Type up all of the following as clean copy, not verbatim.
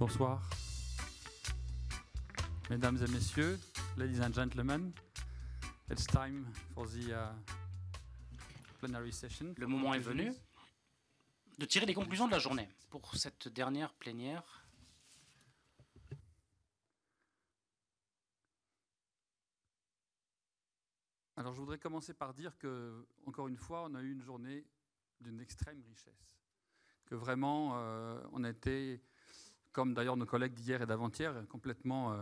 Bonsoir. Mesdames et messieurs, ladies and gentlemen, it's time for the plenary session. Le moment est venu de tirer les conclusions de la journée pour cette dernière plénière. Alors je voudrais commencer par dire que, encore une fois, on a eu une journée d'une extrême richesse. Que vraiment, on a été, comme d'ailleurs nos collègues d'hier et d'avant-hier, complètement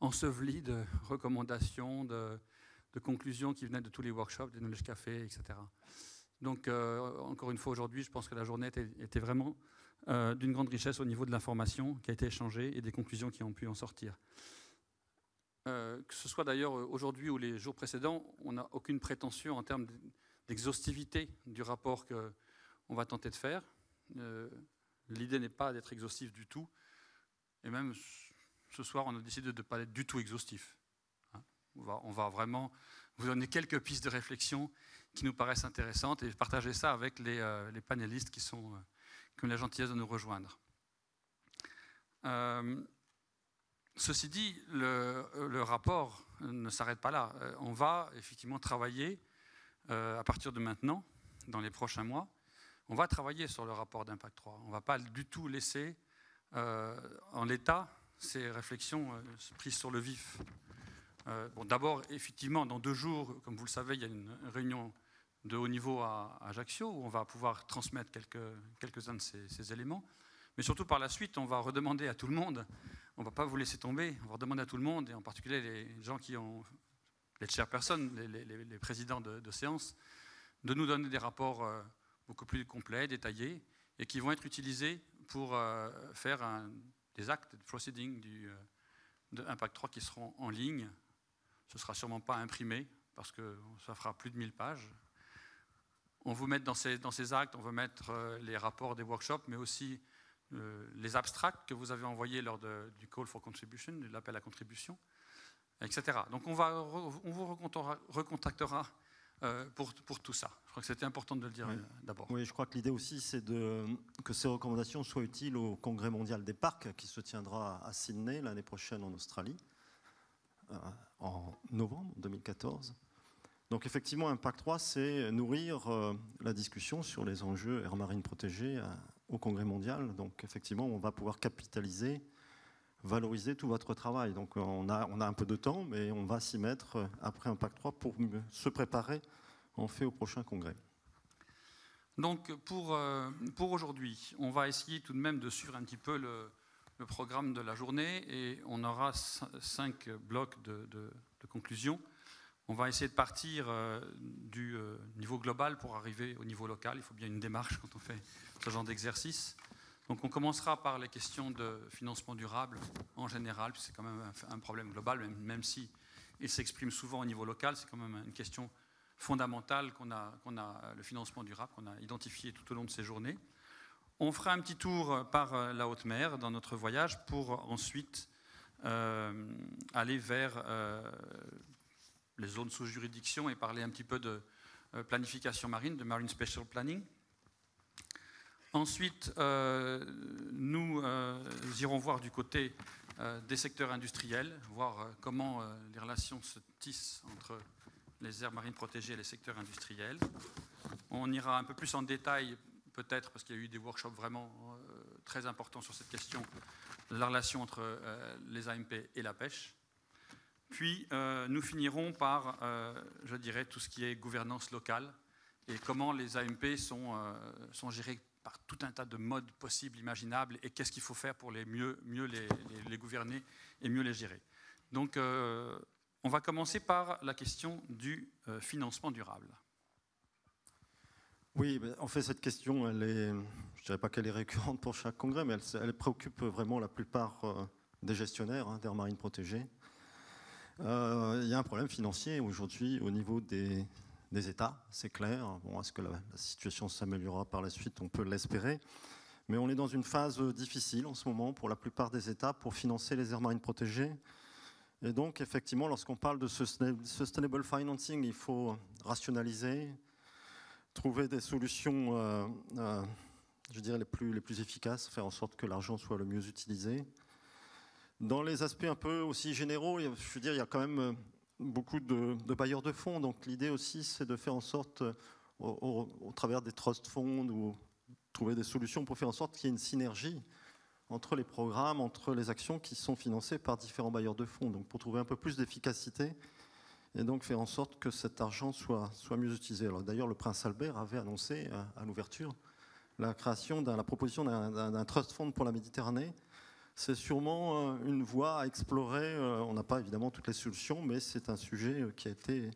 ensevelis de recommandations, de conclusions qui venaient de tous les workshops, des Knowledge Café, etc. Donc, encore une fois, aujourd'hui, je pense que la journée était vraiment d'une grande richesse au niveau de l'information qui a été échangée et des conclusions qui ont pu en sortir. Que ce soit d'ailleurs aujourd'hui ou les jours précédents, on n'a aucune prétention en termes d'exhaustivité du rapport qu'on va tenter de faire. L'idée n'est pas d'être exhaustif du tout. Et même ce soir, on a décidé de ne pas être du tout exhaustif. On va vraiment vous donner quelques pistes de réflexion qui nous paraissent intéressantes et partager ça avec les panélistes qui ont la gentillesse de nous rejoindre. Ceci dit, le rapport ne s'arrête pas là. On va effectivement travailler à partir de maintenant, dans les prochains mois, on va travailler sur le rapport d'impact 3. On ne va pas du tout laisser en l'état ces réflexions prises sur le vif. Bon, d'abord, effectivement, dans 2 jours, comme vous le savez, il y a une réunion de haut niveau à Ajaccio où on va pouvoir transmettre quelques-uns de ces éléments. Mais surtout, par la suite, on va redemander à tout le monde, on ne va pas vous laisser tomber, on va redemander à tout le monde, et en particulier les gens qui ont, les chairpersons, les présidents de séance, de nous donner des rapports beaucoup plus complets, détaillés, et qui vont être utilisés pour faire des actes de proceeding de Impact 3 qui seront en ligne. Ce ne sera sûrement pas imprimé, parce que ça fera plus de 1000 pages. On va mettre dans ces actes, on va mettre les rapports des workshops, mais aussi les abstracts que vous avez envoyés lors du call for contribution, de l'appel à contribution, etc. Donc on vous recontactera pour tout ça. Je crois que c'était important de le dire d'abord. Oui, je crois que l'idée aussi, c'est que ces recommandations soient utiles au Congrès mondial des parcs qui se tiendra à Sydney l'année prochaine en Australie, en novembre 2014. Donc effectivement, Impact 3, c'est nourrir la discussion sur les enjeux aires marines protégées au Congrès mondial. Donc effectivement, on va pouvoir capitaliser, valoriser tout votre travail. Donc on a un peu de temps, mais on va s'y mettre après Impact 3 pour se préparer en fait au prochain congrès. Donc pour aujourd'hui, on va essayer tout de même de suivre un petit peu le programme de la journée et on aura 5 blocs de conclusions. On va essayer de partir du niveau global pour arriver au niveau local. Il faut bien une démarche quand on fait ce genre d'exercice. Donc on commencera par les questions de financement durable en général, puisque c'est quand même un problème global, même si il s'exprime souvent au niveau local, c'est quand même une question fondamentale qu'on a le financement durable, qu'on a identifié tout au long de ces journées. On fera un petit tour par la haute mer dans notre voyage pour ensuite aller vers les zones sous juridiction et parler un petit peu de planification marine, de Marine Spatial Planning. Ensuite, nous irons voir du côté des secteurs industriels, voir comment les relations se tissent entre les aires marines protégées et les secteurs industriels. On ira un peu plus en détail, peut-être, parce qu'il y a eu des workshops vraiment très importants sur cette question, de la relation entre les AMP et la pêche. Puis, nous finirons par, je dirais, tout ce qui est gouvernance locale et comment les AMP sont gérés par tout un tas de modes possibles, imaginables, et qu'est-ce qu'il faut faire pour mieux les gouverner et mieux les gérer. Donc, on va commencer par la question du financement durable. Oui, en fait, cette question, je ne dirais pas qu'elle est récurrente pour chaque congrès, mais elle préoccupe vraiment la plupart des gestionnaires d'aires marines protégées. Il y a un problème financier aujourd'hui au niveau des États, c'est clair. Bon, est-ce que la situation s'améliorera par la suite? On peut l'espérer. Mais on est dans une phase difficile en ce moment pour la plupart des États pour financer les aires marines protégées. Et donc, effectivement, lorsqu'on parle de sustainable financing, il faut rationaliser, trouver des solutions, je dirais, les plus efficaces, faire en sorte que l'argent soit le mieux utilisé. Dans les aspects un peu aussi généraux, je veux dire, il y a quand même beaucoup de bailleurs de fonds. Donc l'idée aussi, c'est de faire en sorte, au travers des trust funds, ou trouver des solutions pour faire en sorte qu'il y ait une synergie entre les programmes, entre les actions qui sont financées par différents bailleurs de fonds. Donc pour trouver un peu plus d'efficacité et donc faire en sorte que cet argent soit mieux utilisé. Alors d'ailleurs, le prince Albert avait annoncé à l'ouverture la proposition d'un trust fund pour la Méditerranée. C'est sûrement une voie à explorer. On n'a pas évidemment toutes les solutions, mais c'est un sujet qui a été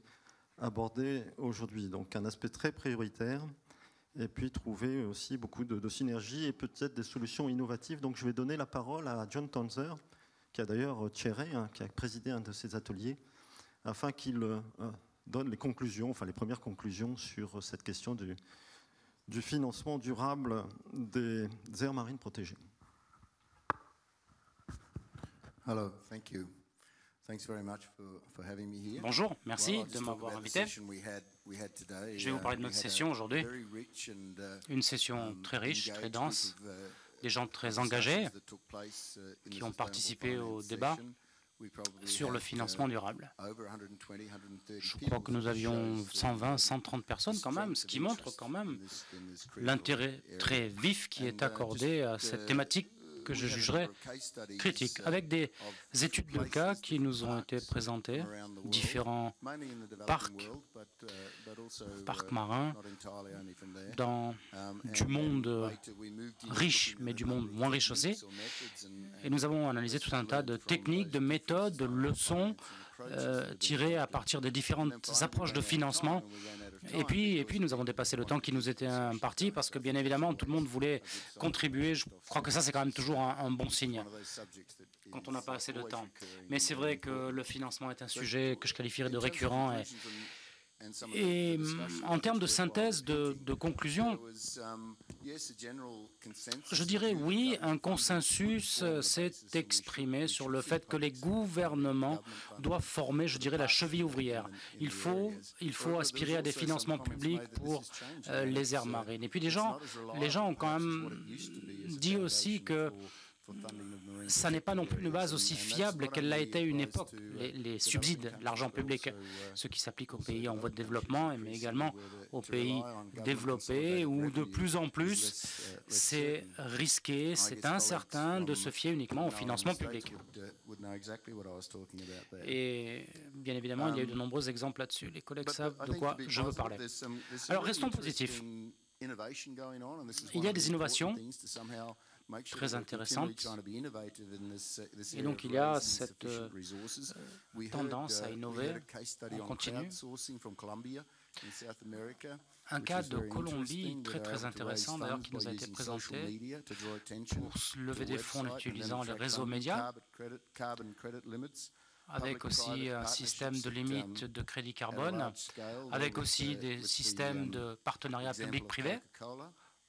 abordé aujourd'hui. Donc un aspect très prioritaire. Et puis trouver aussi beaucoup de synergies et peut-être des solutions innovatives. Donc je vais donner la parole à John Tonzer, qui a d'ailleurs chairé, qui a présidé un de ces ateliers, afin qu'il donne les conclusions, enfin les premières conclusions sur cette question du financement durable des aires marines protégées. Hello, thank you. Thanks very much for having me here. Bonjour, merci de m'avoir invité. Je vais vous parler de notre session aujourd'hui. Une session très riche, très dense, des gens très engagés qui ont participé au débat sur le financement durable. Je crois que nous avions 120, 130 personnes quand même, ce qui montre quand même l'intérêt très vif qui est accordé à cette thématique que je jugerais critique, avec des études de cas qui nous ont été présentées, différents parcs marins dans du monde riche, mais du monde moins riche aussi. Et nous avons analysé tout un tas de techniques, de méthodes, de leçons tirées à partir des différentes approches de financement. Et puis, nous avons dépassé le temps qui nous était imparti parce que, bien évidemment, tout le monde voulait contribuer. Je crois que ça, c'est quand même toujours un bon signe quand on n'a pas assez de temps. Mais c'est vrai que le financement est un sujet que je qualifierais de récurrent. Et en termes de synthèse, de conclusion, je dirais oui, un consensus s'est exprimé sur le fait que les gouvernements doivent former, je dirais, la cheville ouvrière. Il faut aspirer à des financements publics pour les aires marines. Et puis les gens ont quand même dit aussi que ça n'est pas non plus une base aussi fiable qu'elle l'a été à une époque, les subsides, l'argent public, ce qui s'applique aux pays en voie de développement, mais également aux pays développés, où de plus en plus c'est risqué, c'est incertain de se fier uniquement au financement public. Et bien évidemment, il y a eu de nombreux exemples là-dessus. Les collègues savent de quoi je veux parler. Alors restons positifs. Il y a des innovations très intéressante. Et donc il y a cette tendance à innover en continu. Un cas de Colombie très intéressant d'ailleurs qui nous a été présenté pour lever des fonds en utilisant les réseaux médias, avec aussi un système de limite de crédit carbone, avec aussi des systèmes de partenariat public-privé,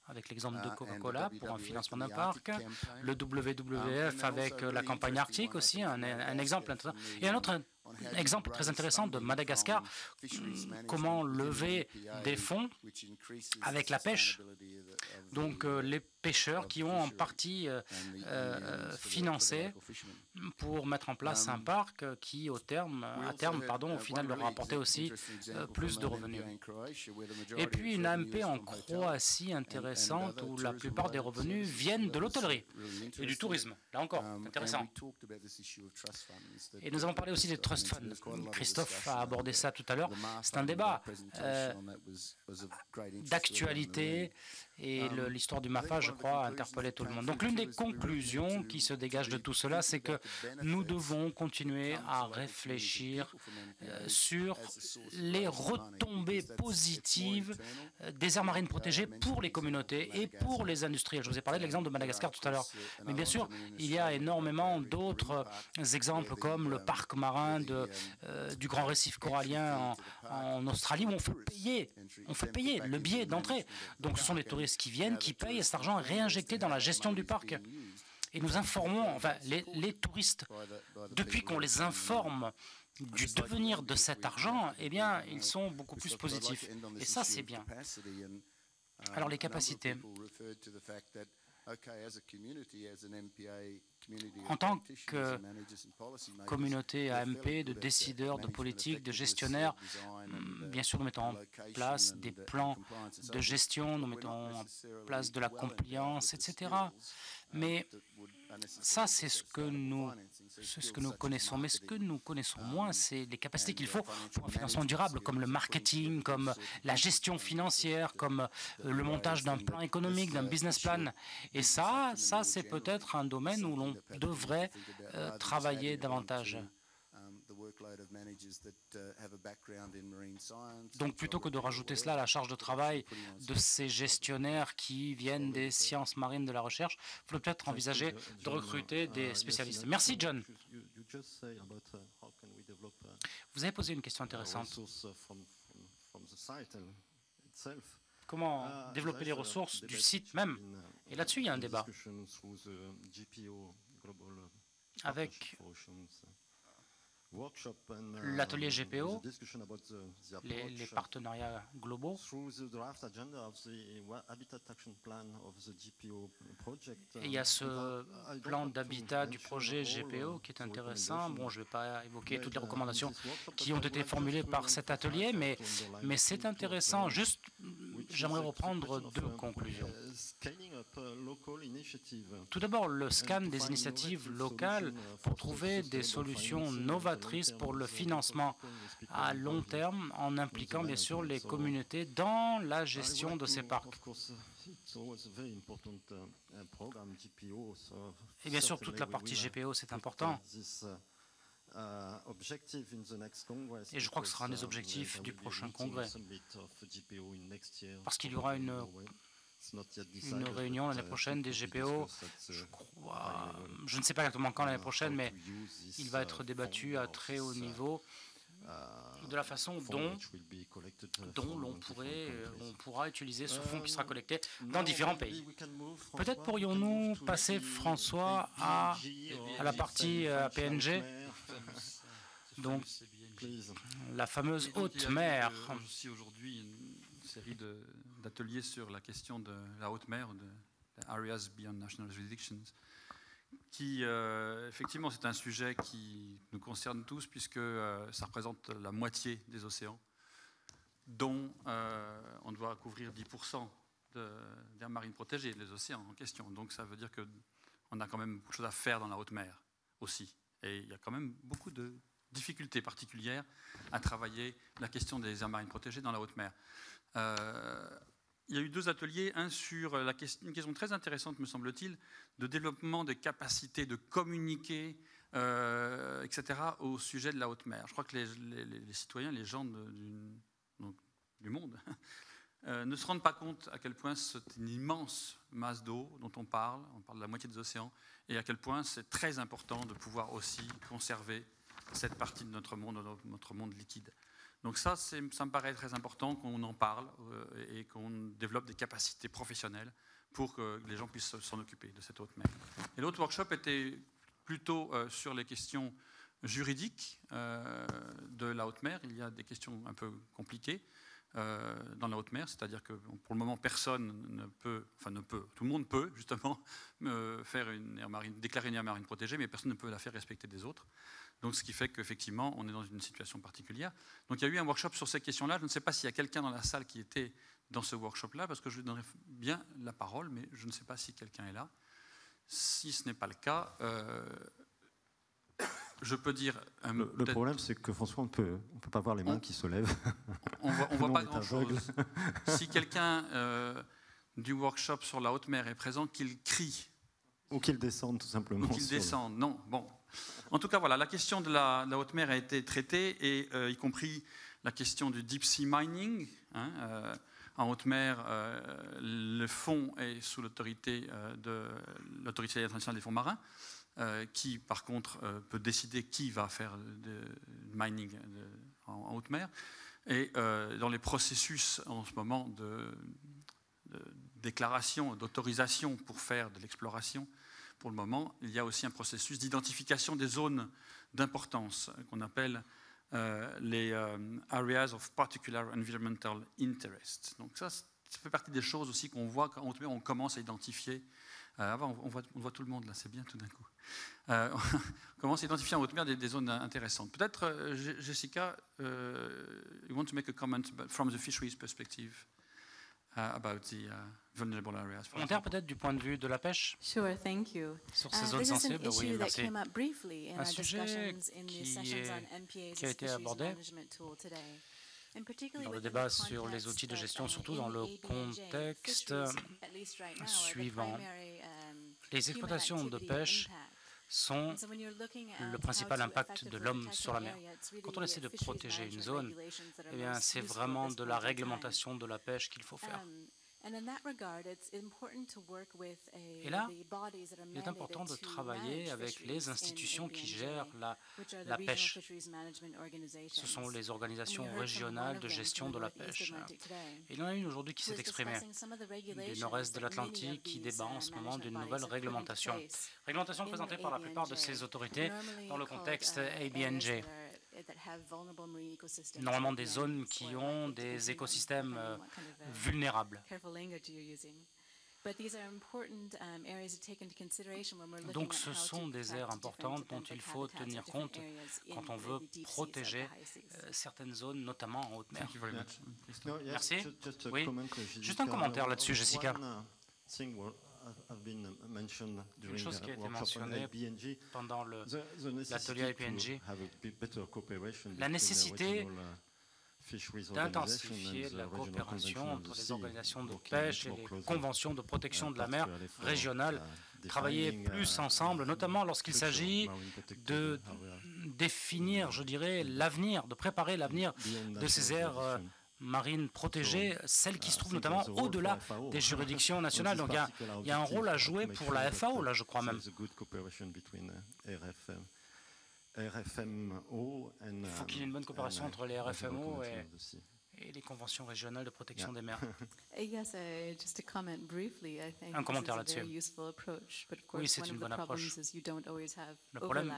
avec l'exemple de Coca-Cola pour un financement d'un parc, le WWF avec la campagne arctique aussi, un exemple intéressant. Et un autre exemple très intéressant de Madagascar, comment lever des fonds avec la pêche. Donc les pêcheurs qui ont en partie financé pour mettre en place un parc qui à terme, au final leur a apporté aussi plus de revenus. Et puis une AMP en Croatie intéressante où la plupart des revenus viennent de l'hôtellerie et du tourisme. Là encore, intéressant. Et nous avons parlé aussi des trust funds. Christophe a abordé ça tout à l'heure. C'est un débat d'actualité et l'histoire du MAFA, je crois, a interpellé tout le monde. Donc l'une des conclusions qui se dégage de tout cela, c'est que nous devons continuer à réfléchir sur les retombées positives des aires marines protégées pour les communautés et pour les industriels. Je vous ai parlé de l'exemple de Madagascar tout à l'heure. Mais bien sûr, il y a énormément d'autres exemples comme le parc marin du Grand Récif corallien en Australie où on fait payer le billet d'entrée. Donc ce sont les touristes qui viennent, qui payent et cet argent est réinjecté dans la gestion du parc. Et nous informons, enfin les touristes, depuis qu'on les informe du devenir de cet argent, eh bien, ils sont beaucoup plus positifs. Et ça, c'est bien. Alors, les capacités. En tant que communauté AMP, de décideurs, de politiques, de gestionnaires, bien sûr, nous mettons en place des plans de gestion, nous mettons en place de la compliance, etc. Mais ça, c'est ce que nous connaissons. Mais ce que nous connaissons moins, c'est les capacités qu'il faut pour un financement durable, comme le marketing, comme la gestion financière, comme le montage d'un plan économique, d'un business plan. Et ça c'est peut-être un domaine où l'on devrait travailler davantage. Donc plutôt que de rajouter cela à la charge de travail de ces gestionnaires qui viennent des sciences marines de la recherche, il faudrait peut-être envisager de recruter des spécialistes. Merci John. Vous avez posé une question intéressante. Comment développer les ressources du site même? Et là-dessus, il y a un débat avec l'atelier GPO, les partenariats globaux. Et il y a ce plan d'habitat du projet GPO qui est intéressant. Bon, je ne vais pas évoquer toutes les recommandations qui ont été formulées par cet atelier, mais c'est intéressant. Juste, j'aimerais reprendre deux conclusions. Tout d'abord, le scan des initiatives locales pour trouver des solutions novatrices pour le financement à long terme en impliquant bien sûr les communautés dans la gestion de ces parcs. Et bien sûr, toute la partie GPO, c'est important. Et je crois que ce sera un des objectifs du prochain congrès. Parce qu'il y aura une réunion l'année prochaine des GPO, je ne sais pas exactement quand l'année prochaine, mais il va être débattu à très haut niveau de la façon dont on pourra utiliser ce fonds qui sera collecté dans différents pays. Peut-être pourrions-nous passer, François, à la partie PNG, donc la fameuse haute mer. Aussi aujourd'hui une série d'ateliers sur la question de la haute mer, de Areas Beyond National Jurisdictions, qui effectivement c'est un sujet qui nous concerne tous puisque ça représente la moitié des océans, dont on doit couvrir 10% d'aires marines protégées, les océans en question. Donc ça veut dire qu'on a quand même beaucoup de choses à faire dans la haute mer aussi. Et il y a quand même beaucoup de difficultés particulières à travailler la question des aires marines protégées dans la haute mer. Il y a eu deux ateliers, un sur une question très intéressante, me semble-t-il, de développement des capacités de communiquer, etc., au sujet de la haute mer. Je crois que les citoyens, les gens du monde, ne se rendent pas compte à quel point c'est une immense masse d'eau dont on parle de la moitié des océans, et à quel point c'est très important de pouvoir aussi conserver cette partie de notre monde liquide. Donc ça me paraît très important qu'on en parle et qu'on développe des capacités professionnelles pour que les gens puissent s'en occuper de cette haute mer. Et l'autre workshop était plutôt sur les questions juridiques de la haute mer. Il y a des questions un peu compliquées dans la haute mer, c'est-à-dire que pour le moment personne ne peut, tout le monde peut justement faire déclarer une aire marine protégée, mais personne ne peut la faire respecter des autres. Donc, ce qui fait qu'effectivement, on est dans une situation particulière. Donc, il y a eu un workshop sur ces questions-là. Je ne sais pas s'il y a quelqu'un dans la salle qui était dans ce workshop-là, parce que je lui donnerais bien la parole, mais je ne sais pas si quelqu'un est là. Si ce n'est pas le cas, je peux dire... le problème, c'est que François, on ne peut pas voir les mains qui se lèvent. On ne voit pas grand-chose. Si quelqu'un du workshop sur la haute mer est présent, qu'il crie. Ou qu'il descende, tout simplement. Ou qu'il descende, non. Bon. En tout cas, voilà, la question de la haute mer a été traitée, et y compris la question du deep sea mining. En haute mer, le fonds est sous l'autorité de l'Autorité internationale des fonds marins, qui, par contre, peut décider qui va faire du mining en haute mer. Et dans les processus, en ce moment, de déclaration, d'autorisation pour faire de l'exploration, pour le moment, il y a aussi un processus d'identification des zones d'importance qu'on appelle les Areas of Particular Environmental Interest. Donc ça, ça fait partie des choses aussi qu'on voit quand on commence à identifier. Avant, on voit tout le monde là, c'est bien tout d'un coup. On commence à identifier en haute mer des zones intéressantes. Peut-être, Jessica, you want to make a comment from the fisheries perspective about the vulnerable areas. Commentaire peut-être du point de vue de la pêche. Sure, thank you. Sur ces zones sensibles, oui, merci. Un sujet qui a été abordé dans le débat sur les outils de gestion, surtout dans le contexte suivant. Les exploitations de pêche sont le principal impact de l'homme sur la mer. Quand on essaie de protéger une zone, eh bien, c'est vraiment de la réglementation de la pêche qu'il faut faire. Et là, il est important de travailler avec les institutions qui gèrent la pêche. Ce sont les organisations régionales de gestion de la pêche. Et il y en a une aujourd'hui qui s'est exprimée du nord-est de l'Atlantique qui débat en ce moment d'une nouvelle réglementation. Réglementation présentée par la plupart de ces autorités dans le contexte ABNJ. Normalement des zones qui ont des écosystèmes vulnérables. Donc ce sont des aires importantes dont il faut tenir compte quand on veut protéger certaines zones, notamment en haute mer. Merci. Oui. Juste un commentaire là-dessus, Jessica. Une chose qui a été mentionnée pendant l'atelier IPNG, la nécessité d'intensifier la coopération entre les organisations de pêche et les conventions de protection de la mer régionales, travailler plus ensemble, notamment lorsqu'il s'agit de définir, je dirais, l'avenir, de préparer l'avenir de ces aires marines protégées, celles qui se trouvent notamment au-delà des juridictions nationales. Donc il y a un rôle à jouer pour la FAO, là je crois même. Il faut qu'il y ait une bonne coopération entre les RFMO et les conventions régionales de protection des mers. Un commentaire là-dessus. Oui, c'est une bonne approche. Le problème,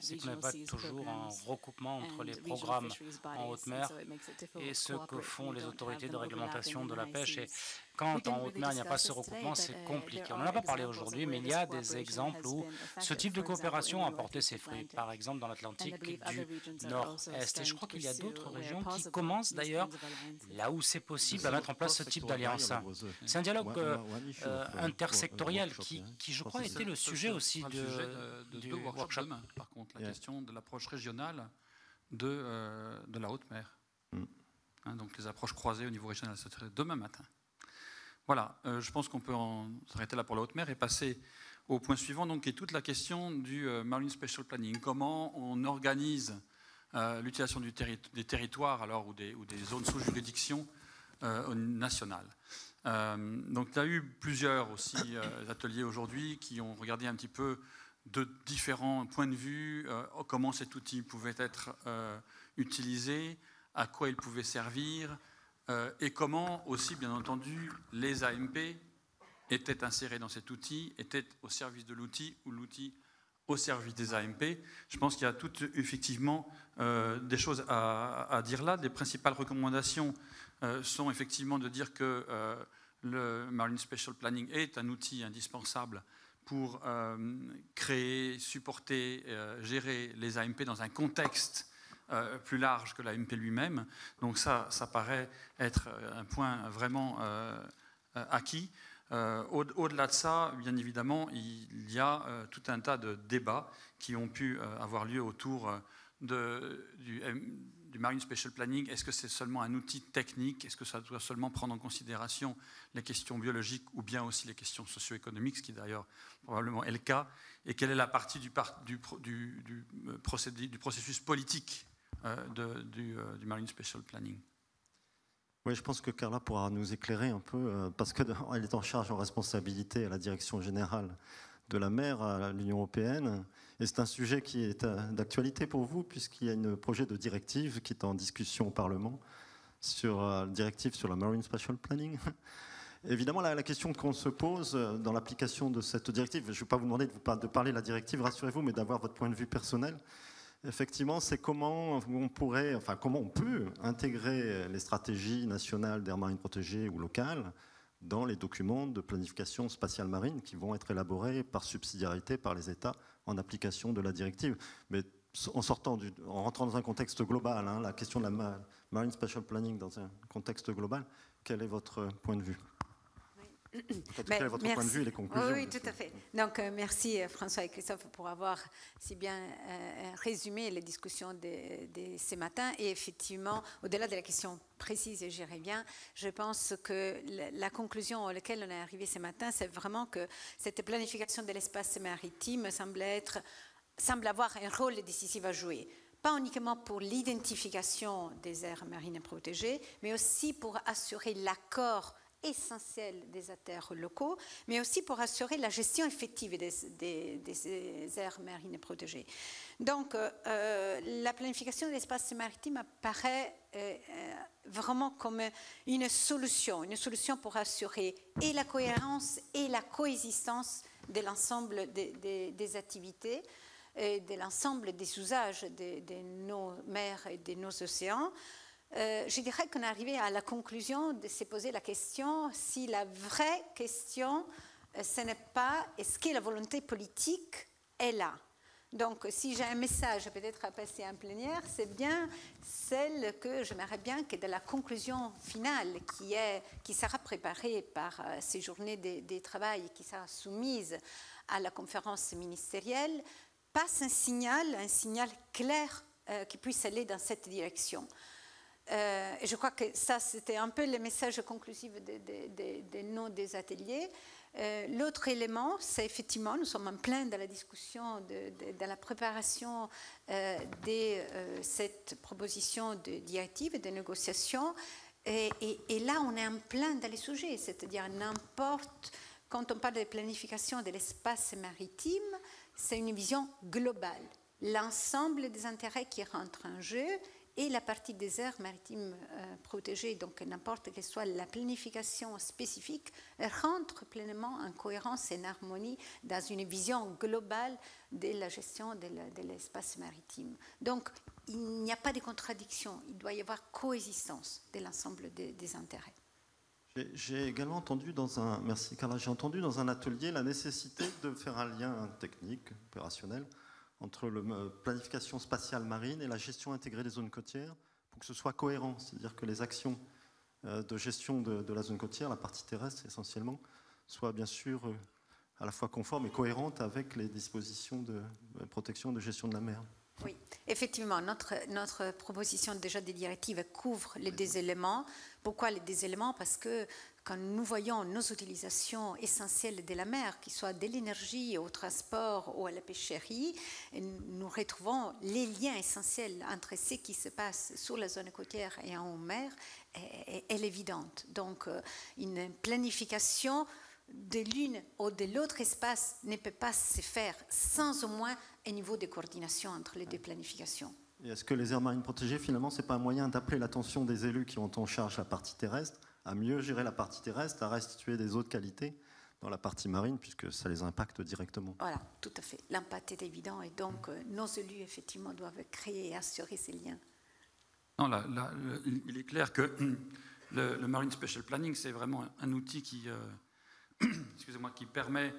c'est qu'on n'a pas toujours un recoupement entre les programmes en haute mer et ce que font les autorités de réglementation de la pêche. Et quand en haute mer, il n'y a pas ce recoupement, c'est compliqué. On n'en a pas parlé aujourd'hui, mais il y a des exemples où ce type de coopération a porté ses fruits. Par exemple, dans l'Atlantique du Nord-Est. Et je crois qu'il y a d'autres régions qui commencent d'ailleurs, là où c'est possible, à mettre en place ce type d'alliance. C'est un dialogue intersectoriel qui, je crois, était le sujet aussi du workshop. Par contre, la question de l'approche régionale de la haute mer. Donc les approches croisées au niveau régional, ça serait demain matin. Voilà, je pense qu'on peut s'arrêter là pour la haute mer et passer au point suivant, donc, qui est toute la question du Marine Special Planning. Comment on organise l'utilisation des territoires alors, ou des zones sous juridiction nationale. Donc il y a eu plusieurs aussi ateliers aujourd'hui qui ont regardé un petit peu de différents points de vue, comment cet outil pouvait être utilisé, à quoi il pouvait servir, et comment aussi, bien entendu, les AMP étaient insérés dans cet outil, étaient au service de l'outil ou l'outil au service des AMP. Je pense qu'il y a toutes effectivement des choses à dire là. Les principales recommandations sont effectivement de dire que le Marine Special Planning est un outil indispensable pour créer, supporter, gérer les AMP dans un contexte plus large que l'AMP lui-même. Donc ça paraît être un point vraiment acquis. Au-delà de ça, bien évidemment, il y a tout un tas de débats qui ont pu avoir lieu autour du Marine Special Planning. Est-ce que c'est seulement un outil technique? Est-ce que ça doit seulement prendre en considération les questions biologiques ou bien aussi les questions socio-économiques, ce qui d'ailleurs probablement est le cas? Et quelle est la partie du processus politique du Marine Special Planning? Oui, je pense que Carla pourra nous éclairer un peu, parce qu'elle est en charge en responsabilité à la direction générale de la mer à l'Union européenne. Et c'est un sujet qui est d'actualité pour vous, puisqu'il y a un projet de directive qui est en discussion au Parlement, sur directive sur la Marine Special Planning. Évidemment, la question qu'on se pose dans l'application de cette directive, je ne vais pas vous demander de parler de la directive, rassurez-vous, mais d'avoir votre point de vue personnel. Effectivement, c'est comment on peut intégrer les stratégies nationales d'aires marines protégées ou locales dans les documents de planification spatiale marine qui vont être élaborés par subsidiarité par les États en application de la directive. Mais en rentrant dans un contexte global, hein, la question de la Marine Spatial Planning dans un contexte global, quel est votre point de vue ? Quel est votre point de vue et les conclusions? Oui, tout à fait. Donc, merci François et Christophe pour avoir si bien résumé les discussions de ce matin. Et effectivement, au-delà de la question précise, et j'y reviens, je pense que la conclusion à laquelle on est arrivé ce matin, c'est vraiment que cette planification de l'espace maritime semble avoir un rôle décisif à jouer. Pas uniquement pour l'identification des aires marines protégées, mais aussi pour assurer l'accord essentiel des acteurs locaux, mais aussi pour assurer la gestion effective des aires marines protégées. Donc, la planification de l'espace maritime apparaît vraiment comme une solution pour assurer et la cohérence et la coexistence de l'ensemble des activités et de l'ensemble des usages de nos mers et de nos océans. Je dirais qu'on est arrivé à la conclusion de se poser la question si la vraie question, ce n'est pas est-ce que la volonté politique est là. Donc, si j'ai un message peut-être à passer en plénière, c'est bien celle que j'aimerais bien que de la conclusion finale qui sera préparée par ces journées de travail, qui sera soumise à la conférence ministérielle, passe un signal clair qui puisse aller dans cette direction. Et je crois que ça, c'était un peu le message conclusif de nos des ateliers. L'autre élément, c'est effectivement, nous sommes en plein dans la discussion, de la préparation de cette proposition de directive et de négociation. Et là, on est en plein dans les sujets, c'est-à-dire quand on parle de planification de l'espace maritime, c'est une vision globale. L'ensemble des intérêts qui rentrent en jeu et la partie des aires maritimes protégées, donc n'importe quelle soit la planification spécifique, rentre pleinement en cohérence et en harmonie dans une vision globale de la gestion de l'espace maritime. Donc, il n'y a pas de contradiction, il doit y avoir coexistence de l'ensemble des intérêts. J'ai également entendu merci Carla, j'ai entendu dans un atelier la nécessité de faire un lien technique, opérationnel, entre la planification spatiale marine et la gestion intégrée des zones côtières pour que ce soit cohérent, c'est-à-dire que les actions de gestion de la zone côtière, la partie terrestre essentiellement, soient bien sûr à la fois conformes et cohérentes avec les dispositions de protection et de gestion de la mer. Oui, effectivement, notre proposition déjà des directives couvre les deux éléments. Pourquoi les deux éléments? Parce que quand nous voyons nos utilisations essentielles de la mer, qu'il soit de l'énergie au transport ou à la pêcherie, nous retrouvons les liens essentiels entre ce qui se passe sur la zone côtière et en mer est évidente. Donc, une planification de l'une ou de l'autre espace ne peut pas se faire sans au moins un niveau de coordination entre les deux planifications. Et est-ce que les aires marines protégées, finalement, ce n'est pas un moyen d'appeler l'attention des élus qui ont en charge la partie terrestre à mieux gérer la partie terrestre, à restituer des eaux de qualité dans la partie marine, puisque ça les impacte directement? Voilà, tout à fait. L'impact est évident et donc nos élus, effectivement, doivent créer et assurer ces liens. Non, il est clair que le Marine Spatial Planning, c'est vraiment un outil qui permet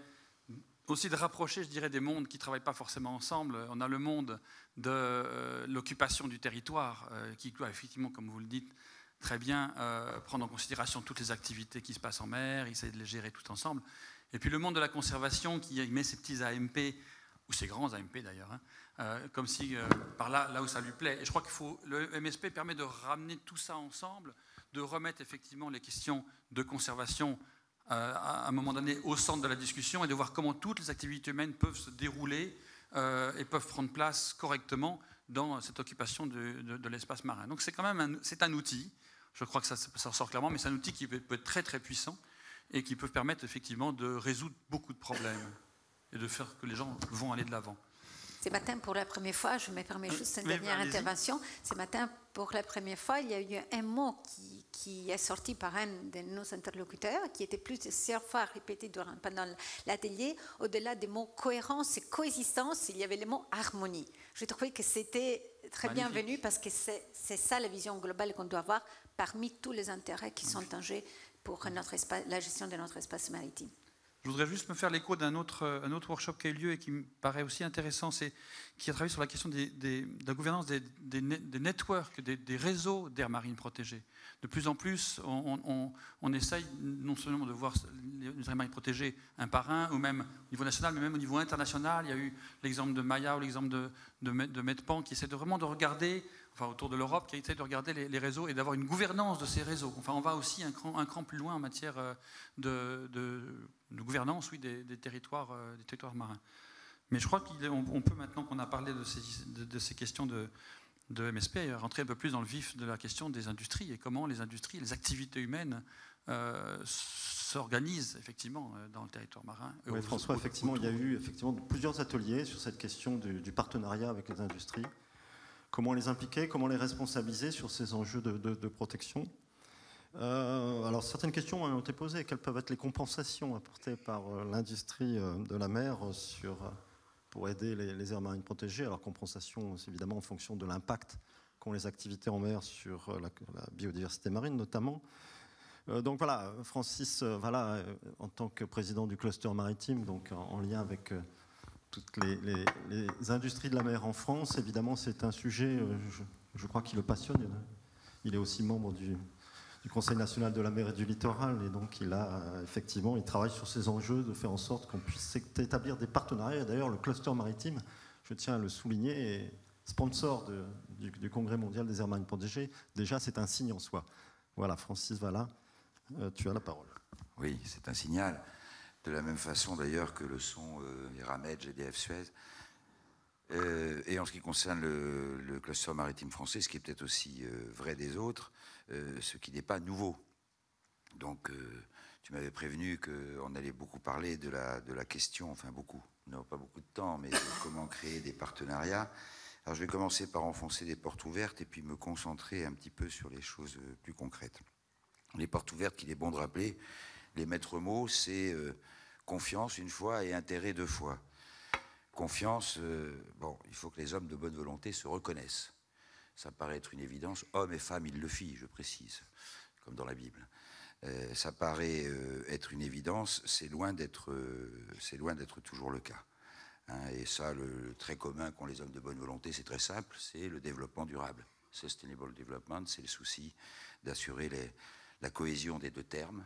aussi de rapprocher, je dirais, des mondes qui ne travaillent pas forcément ensemble. On a le monde de l'occupation du territoire qui doit effectivement, comme vous le dites très bien, prendre en considération toutes les activités qui se passent en mer, essayer de les gérer tout ensemble. Et puis le monde de la conservation qui met ses petits AMP, ou ses grands AMP d'ailleurs, comme si par là où ça lui plaît. Et je crois le MSP permet de ramener tout ça ensemble, de remettre effectivement les questions de conservation à un moment donné au centre de la discussion et de voir comment toutes les activités humaines peuvent se dérouler et peuvent prendre place correctement dans cette occupation de l'espace marin. Donc c'est quand même un outil, je crois que ça ressort clairement, mais c'est un outil qui peut être très très puissant et qui peut permettre effectivement de résoudre beaucoup de problèmes et de faire que les gens vont aller de l'avant. Ce matin, pour la première fois, je me permets juste une dernière intervention. Ce matin, pour la première fois, il y a eu un mot qui est sorti par un de nos interlocuteurs, qui était plusieurs fois répété pendant l'atelier. Au-delà des mots cohérence et coexistence, il y avait le mot harmonie. Je trouvais que c'était très bienvenu parce que c'est ça la vision globale qu'on doit avoir parmi tous les intérêts qui sont en jeu pour la gestion de notre espace maritime. Je voudrais juste me faire l'écho d'un autre workshop qui a eu lieu et qui me paraît aussi intéressant, c'est qui a travaillé sur la question de la gouvernance des networks, des réseaux d'aires marines protégées. De plus en plus, on essaye non seulement de voir les aires marines protégées un par un, ou même au niveau national, mais même au niveau international. Il y a eu l'exemple de Maya ou l'exemple de Medpan qui essaie vraiment de regarder, enfin autour de l'Europe, qui essaie de regarder les réseaux et d'avoir une gouvernance de ces réseaux. Enfin, on va aussi un cran plus loin en matière de gouvernance, oui, des territoires marins. Mais je crois qu'on peut, maintenant qu'on a parlé de ces questions de MSP, rentrer un peu plus dans le vif de la question des industries et comment les industries, les activités humaines s'organisent effectivement dans le territoire marin. Oui, François, effectivement, il y a eu plusieurs ateliers sur cette question du partenariat avec les industries. Comment les impliquer, comment les responsabiliser sur ces enjeux de protection. Alors, certaines questions ont été posées. Quelles peuvent être les compensations apportées par l'industrie de la mer pour aider les aires marines protégées? Alors, compensation, c'est évidemment en fonction de l'impact qu'ont les activités en mer sur la biodiversité marine, notamment. Donc voilà, Francis, en tant que président du cluster maritime, donc en lien avec toutes les industries de la mer en France, évidemment, c'est un sujet, je crois, qui le passionne. Il est aussi membre du Conseil national de la mer et du littoral, et donc il travaille sur ces enjeux, de faire en sorte qu'on puisse établir des partenariats. Et d'ailleurs, le cluster maritime, je tiens à le souligner, est sponsor du Congrès mondial des aires marines protégées. Déjà, c'est un signe en soi. Voilà, Francis Valla, tu as la parole. Oui, c'est un signal. De la même façon, d'ailleurs, que le sont Eramet, GDF Suez. Et en ce qui concerne le cluster maritime français, ce qui est peut-être aussi vrai des autres, ce qui n'est pas nouveau. Donc, tu m'avais prévenu qu'on allait beaucoup parler de la question, enfin beaucoup, on n'a pas beaucoup de temps, mais de comment créer des partenariats. Alors, je vais commencer par enfoncer des portes ouvertes et puis me concentrer un petit peu sur les choses plus concrètes. Les portes ouvertes qu'il est bon de rappeler, les maîtres mots, c'est confiance une fois et intérêt deux fois. Confiance, il faut que les hommes de bonne volonté se reconnaissent. Ça paraît être une évidence. Hommes et femmes, il le fit, je précise, comme dans la Bible. Ça paraît être une évidence, c'est loin d'être toujours le cas. Hein, et ça, le trait commun qu'ont les hommes de bonne volonté, c'est très simple, c'est le développement durable. Sustainable Development, c'est le souci d'assurer la cohésion des deux termes,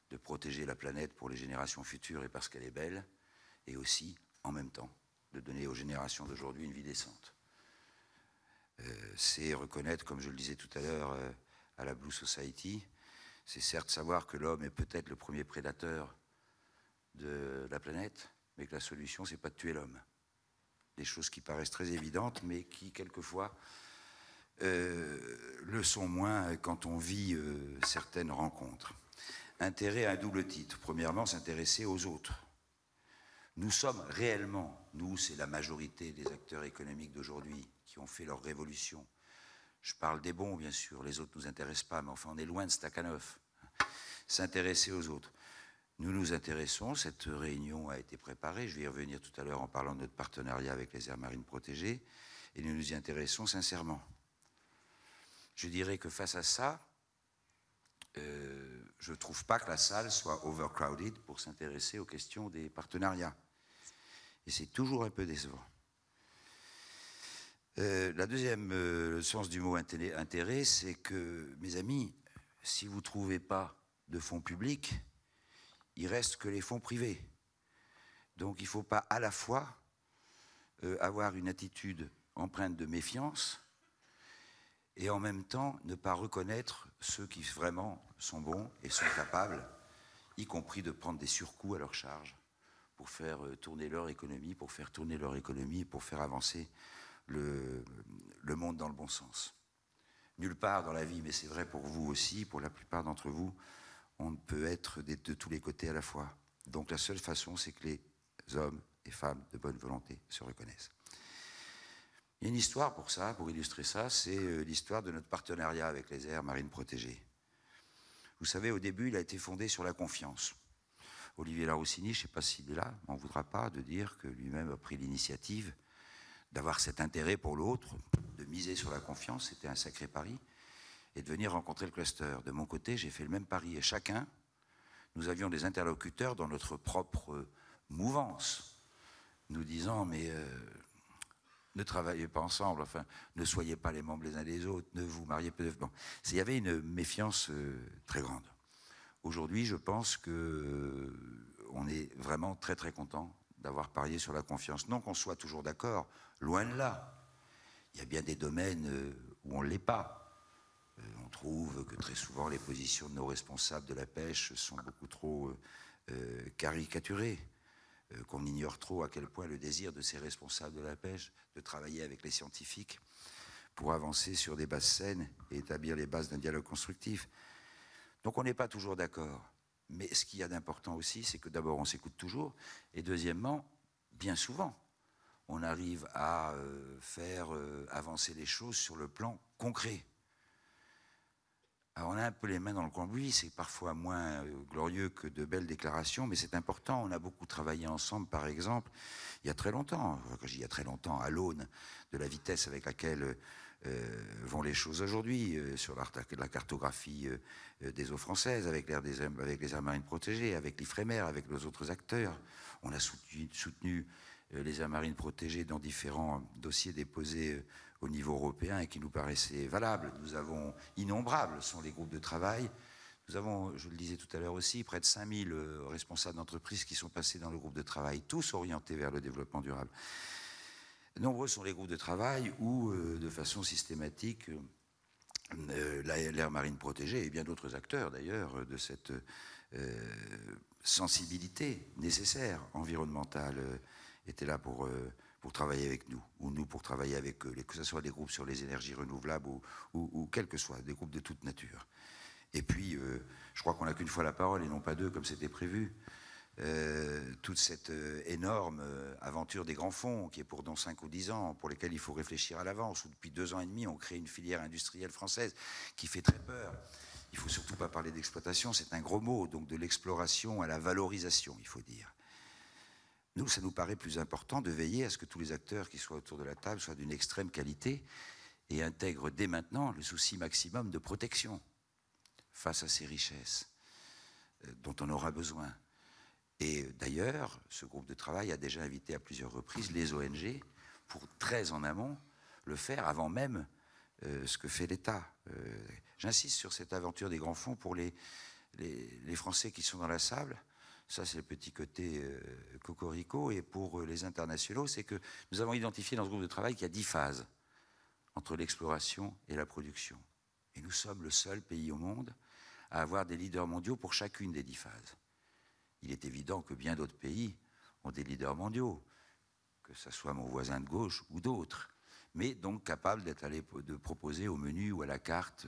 de protéger la planète pour les générations futures et parce qu'elle est belle, et aussi, en même temps, de donner aux générations d'aujourd'hui une vie décente. C'est reconnaître, comme je le disais tout à l'heure à la Blue Society, c'est certes savoir que l'homme est peut-être le premier prédateur de la planète, mais que la solution, c'est pas de tuer l'homme. Des choses qui paraissent très évidentes, mais qui, quelquefois, le sont moins quand on vit certaines rencontres. Intérêt à un double titre. Premièrement, s'intéresser aux autres. Nous sommes réellement, nous, c'est la majorité des acteurs économiques d'aujourd'hui qui ont fait leur révolution. Je parle des bons, bien sûr, les autres ne nous intéressent pas, mais enfin, on est loin de Stakhanov. S'intéresser aux autres. Nous nous intéressons, cette réunion a été préparée, je vais y revenir tout à l'heure en parlant de notre partenariat avec les aires marines protégées, et nous nous y intéressons sincèrement. Je dirais que face à ça, je ne trouve pas que la salle soit overcrowded pour s'intéresser aux questions des partenariats. Et c'est toujours un peu décevant. La deuxième, le sens du mot intérêt, c'est que, mes amis, si vous ne trouvez pas de fonds publics, il reste que les fonds privés. Donc il ne faut pas à la fois avoir une attitude empreinte de méfiance et en même temps ne pas reconnaître ceux qui vraiment sont bons et sont capables, y compris de prendre des surcoûts à leur charge pour faire tourner leur économie, pour faire avancer le monde dans le bon sens. Nulle part dans la vie, mais c'est vrai pour vous aussi, pour la plupart d'entre vous, on ne peut être de tous les côtés à la fois. Donc la seule façon, c'est que les hommes et femmes de bonne volonté se reconnaissent. Il y a une histoire pour ça, pour illustrer ça, c'est l'histoire de notre partenariat avec les aires marines protégées. Vous savez, au début, il a été fondé sur la confiance. Olivier Laroussini, je ne sais pas s'il est là, m'en voudra pas de dire que lui-même a pris l'initiative d'avoir cet intérêt pour l'autre, de miser sur la confiance, c'était un sacré pari, et de venir rencontrer le cluster. De mon côté, j'ai fait le même pari, et chacun, nous avions des interlocuteurs dans notre propre mouvance, nous disant, mais ne travaillez pas ensemble, enfin, ne soyez pas les membres les uns des autres, ne vous mariez pas. Bon, il y avait une méfiance très grande. Aujourd'hui, je pense qu'on est vraiment très très content d'avoir parié sur la confiance. Non qu'on soit toujours d'accord, loin de là. Il y a bien des domaines où on ne l'est pas. On trouve que très souvent les positions de nos responsables de la pêche sont beaucoup trop caricaturées, qu'on ignore trop à quel point le désir de ces responsables de la pêche de travailler avec les scientifiques pour avancer sur des bases saines et établir les bases d'un dialogue constructif. Donc on n'est pas toujours d'accord. Mais ce qu'il y a d'important aussi, c'est que d'abord on s'écoute toujours, et deuxièmement, bien souvent, on arrive à faire avancer les choses sur le plan concret. Alors on a un peu les mains dans le cambouis, c'est parfois moins glorieux que de belles déclarations, mais c'est important. On a beaucoup travaillé ensemble, par exemple, il y a très longtemps, quand je dis il y a très longtemps, à l'aune de la vitesse avec laquelle vont les choses aujourd'hui, sur la cartographie des eaux françaises, avec les aires marines protégées, avec l'IFREMER, avec nos autres acteurs. On a soutenu les aires marines protégées dans différents dossiers déposés au niveau européen et qui nous paraissaient valables. Nous avons, innombrables sont les groupes de travail. Nous avons, je le disais tout à l'heure aussi, près de 5000 responsables d'entreprise qui sont passés dans le groupe de travail, tous orientés vers le développement durable. Nombreux sont les groupes de travail où, de façon systématique, l'aire marine protégée et bien d'autres acteurs d'ailleurs de cette sensibilité nécessaire environnementale étaient là pour travailler avec nous, ou nous pour travailler avec eux, que ce soit des groupes sur les énergies renouvelables ou quels que soient, des groupes de toute nature. Et puis, je crois qu'on n'a qu'une fois la parole et non pas deux comme c'était prévu. Toute cette énorme aventure des grands fonds qui est pour dans 5 ou 10 ans, pour lesquels il faut réfléchir à l'avance, où depuis 2 ans et demi on crée une filière industrielle française qui fait très peur. Il ne faut surtout pas parler d'exploitation, c'est un gros mot, donc de l'exploration à la valorisation, il faut dire. Nous, ça nous paraît plus important de veiller à ce que tous les acteurs qui soient autour de la table soient d'une extrême qualité et intègrent dès maintenant le souci maximum de protection face à ces richesses dont on aura besoin. Et d'ailleurs, ce groupe de travail a déjà invité à plusieurs reprises les ONG pour très en amont le faire avant même ce que fait l'État. J'insiste sur cette aventure des grands fonds pour les Français qui sont dans la salle. Ça, c'est le petit côté cocorico. Et pour les internationaux, c'est que nous avons identifié dans ce groupe de travail qu'il y a 10 phases entre l'exploration et la production. Et nous sommes le seul pays au monde à avoir des leaders mondiaux pour chacune des 10 phases. Il est évident que bien d'autres pays ont des leaders mondiaux, que ce soit mon voisin de gauche ou d'autres, mais donc capables de proposer au menu ou à la carte